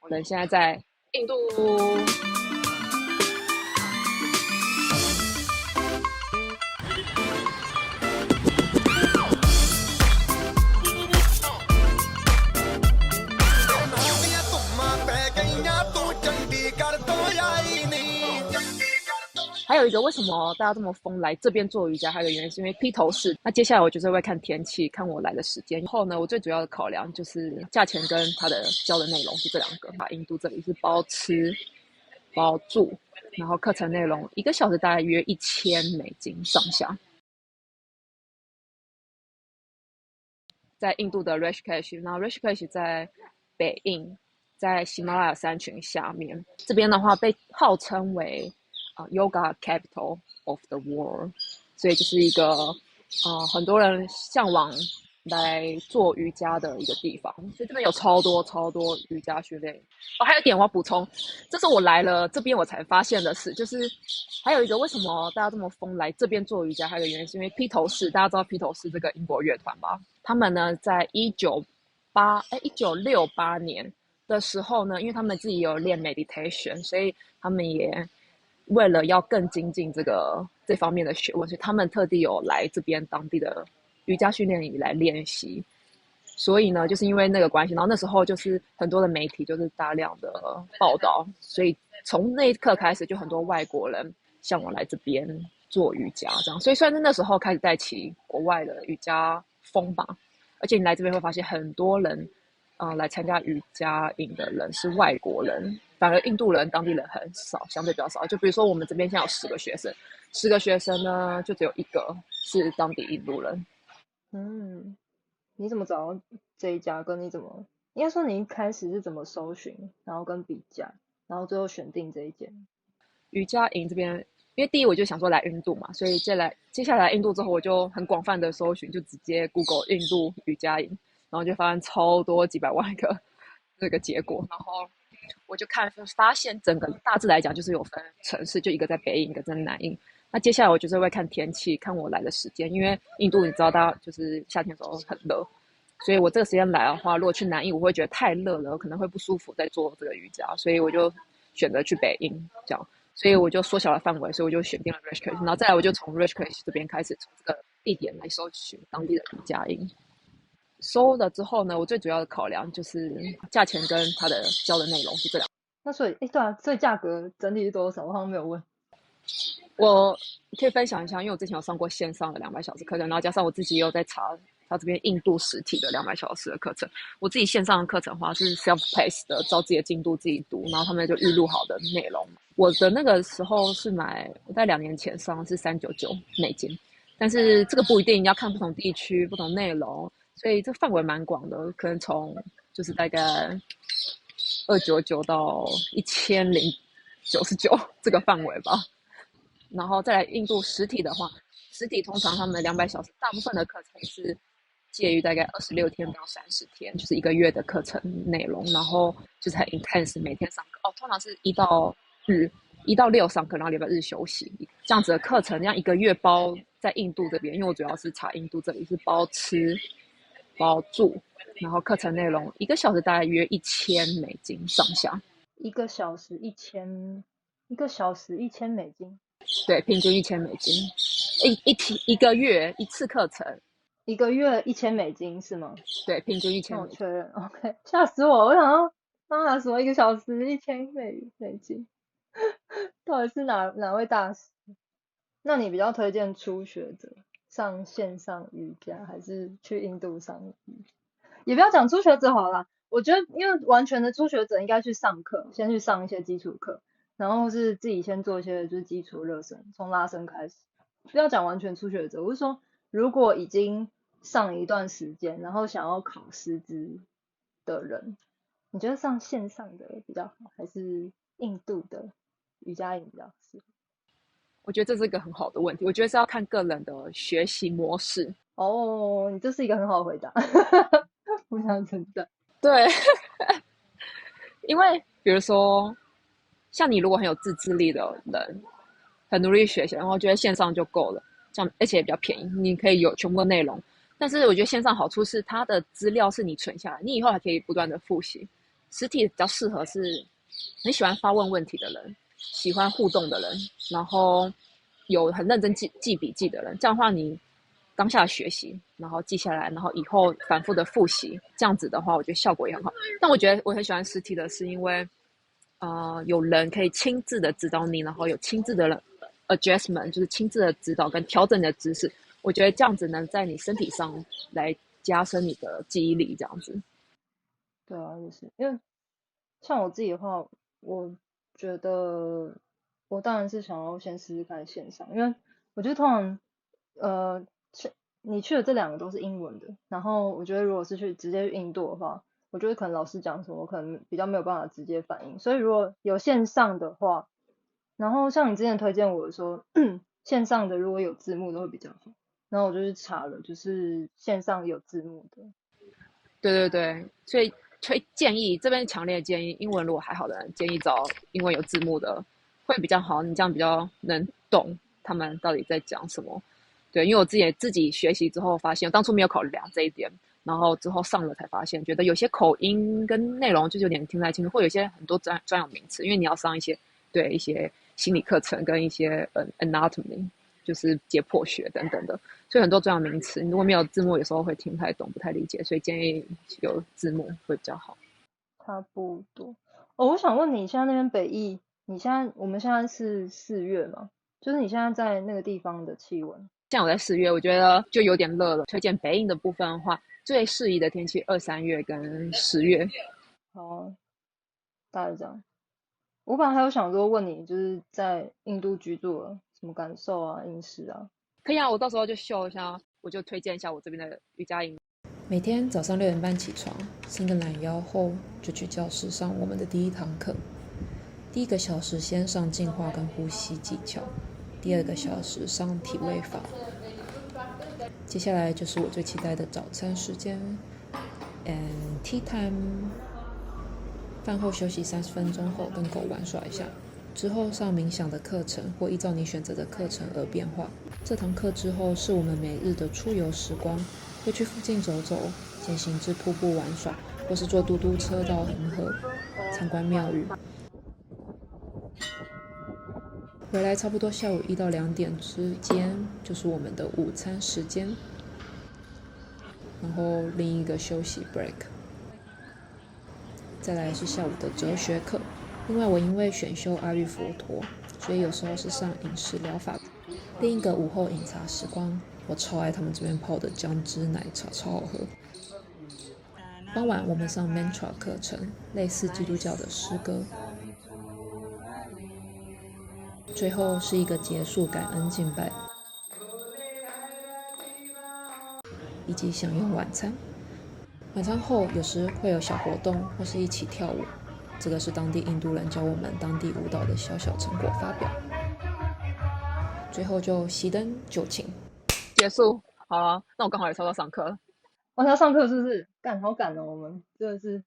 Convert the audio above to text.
我们现在在印度。还有一个为什么大家这么疯来这边做瑜伽，还有一个原因是因为披头士。那接下来我就是会看天气，看我来的时间。然后呢，我最主要的考量就是价钱跟它的教的内容，就这两个。印度这里是包吃包住，然后课程内容1个小时大概约$1000上下。在印度的 Rishikesh， 然后 Rishikesh 在北印，在喜马拉雅山群下面。这边的话被号称为Yoga Capital of the World， 所以就是一个很多人向往来做瑜伽的一个地方。所以这边有超多瑜伽训练。还有一点我要补充，这是我来了这边我才发现的事，就是还有一个为什么大家这么疯来这边做瑜伽，还有一个原因是因为披头士。大家知道披头士这个英国乐团吗？他们呢在1968年的时候呢，因为他们自己有练 meditation， 所以他们也为了要更精进这方面的学问，所以他们特地有来这边当地的瑜伽训练营来练习。所以呢，就是因为那个关系，然后那时候就是很多的媒体就是大量的报道，所以从那一刻开始，就很多外国人向往来这边做瑜伽，这样。所以算是那时候开始带起国外的瑜伽风吧。而且你来这边会发现很多人来参加瑜伽营的人是外国人，反而印度人当地人很少，相对比较少。就比如说我们这边现在有10个学生，10个学生呢就只有1个是当地印度人。你怎么找到这一家？跟你怎么应该说你一开始是怎么搜寻，然后跟比价，然后最后选定这一间瑜伽营这边？因为第一我就想说来印度嘛，所以接下来印度之后，我就很广泛的搜寻，就直接 Google 印度瑜伽营，然后就发现超多几百万个这个结果。然后我就发现整个大致来讲就是有分城市，就一个在北印，一个在南印。那接下来我就是会看天气，看我来的时间，因为印度你知道大家就是夏天的时候很热，所以我这个时间来的话，如果去南印我会觉得太热了，我可能会不舒服在做这个瑜伽，所以我就选择去北印这样。所以我就缩小了范围，所以我就选定了 Rishikesh， 然后再来我就从 Rishikesh 这边开始，从这个地点来搜寻当地的瑜伽营。搜了之后呢，我最主要的考量就是价钱跟它的教的内容，就这两。那所以对啊，所以价格整体是多少？我好像没有问。我可以分享一下，因为我之前有上过线上的200小时课程，然后加上我自己也有在查他这边印度实体的200小时的课程。我自己线上的课程的话是 self-paced 的，照自己的进度自己读，然后他们就预录好的内容。我的那个时候是我在2年前上是$399，但是这个不一定，要看不同地区、不同内容，所以这范围蛮广的，可能从就是大概299到1099这个范围吧。然后再来印度实体的话，实体通常他们的200小时，大部分的课程是介于大概26天到30天，就是1个月的课程内容，然后就是很 intense， 每天上课通常是1到6上课，然后礼拜日休息，这样子的课程，这样1个月包在印度这边，因为我主要是查印度这里是包吃包住，然后课程内容1个小时大概约$1000上下。1个小时1000，1个小时$1000。对，平均$1000，一个月一次课程，1个月$1000是吗？对，平均那我$1000。确认 ，OK， 吓死我！我想说，妈什么1个小时$1000，到底是哪位大师？那你比较推荐初学者上线上瑜伽，还是去印度上瑜伽？也不要讲初学者好啦，我觉得因为完全的初学者应该去上课，先去上一些基础课，然后是自己先做一些就是基础热身，从拉伸开始。不要讲完全初学者，我是说如果已经上一段时间，然后想要考师资的人，你觉得上线上的比较好，还是印度的瑜伽营比较适合？我觉得这是一个很好的问题，我觉得是要看个人的学习模式。你这是一个很好的回答，互相称赞。对，因为比如说像你如果很有自制力的人，很努力学习，然后觉得线上就够了，这样而且也比较便宜，你可以有全部的内容。但是我觉得线上好处是它的资料是你存下来，你以后还可以不断的复习，实体比较适合是很喜欢发问问题的人，喜欢互动的人，然后有很认真记笔记的人。这样的话，你当下学习，然后记下来，然后以后反复的复习，这样子的话，我觉得效果也很好。但我觉得我很喜欢实体的，是因为有人可以亲自的指导你，然后有亲自的adjustment，就是亲自的指导跟调整你的知识。我觉得这样子能在你身体上来加深你的记忆力，这样子。对啊，就是因为像我自己的话，我觉得我当然是想要先试试看线上，因为我觉得通常去你去的这两个都是英文的，然后我觉得如果是直接去印度的话，我觉得可能老师讲什么，我可能比较没有办法直接反应，所以如果有线上的话，然后像你之前推荐我说线上的如果有字幕都会比较好，然后我就去查了，就是线上有字幕的。对对对，所以建议这边强烈建议，英文如果还好的人，建议找英文有字幕的会比较好，你这样比较能懂他们到底在讲什么。对，因为我自己学习之后发现，当初没有考量这一点，然后之后上了才发现，觉得有些口音跟内容就是有点听不太清楚，会有一些很多专有名词，因为你要上一些心理课程跟一些anatomy，就是解剖学等等的，所以很多专有名词，如果没有字幕，有时候会听不太懂，不太理解，所以建议有字幕会比较好。差不多。哦，我想问你，现在那边北艺，我们现在是4月嘛？就是你现在在那个地方的气温？像我在4月，我觉得就有点热了。推荐北印的部分的话，最适宜的天气2、3月跟10月。好，大概这样。我本来还有想说问你，就是在印度居住了什么感受啊、饮食啊。可以啊，我到时候就秀一下，我就推荐一下我这边的瑜伽营。每天早上6点半起床，伸个懒腰后就去教室上我们的第一堂课。第1个小时先上进化跟呼吸技巧，第2个小时上体位法。接下来就是我最期待的早餐时间 and tea time。饭后休息30分钟后，跟狗玩耍一下。之后上冥想的课程，或依照你选择的课程而变化。这堂课之后是我们每日的出游时光，会去附近走走，践行至瀑布玩耍，或是坐嘟嘟车到恒河参观庙宇。回来差不多下午1到2点之间，就是我们的午餐时间，然后另一个休息 break。再来是下午的哲学课，另外我因为选修阿育佛陀，所以有时候是上饮食疗法。另一个午后饮茶时光，我超爱他们这边泡的姜汁奶茶，超好喝。傍晚我们上 mantra 课程，类似基督教的诗歌。最后是一个结束感恩敬拜，以及享用晚餐。晚餐后有时会有小活动或是一起跳舞，这个是当地印度人教我们当地舞蹈的小小成果发表。最后就熄灯就寝结束。好了，那我刚好也差不多上课了。哦，他上课是不是？好赶哦，我们真的是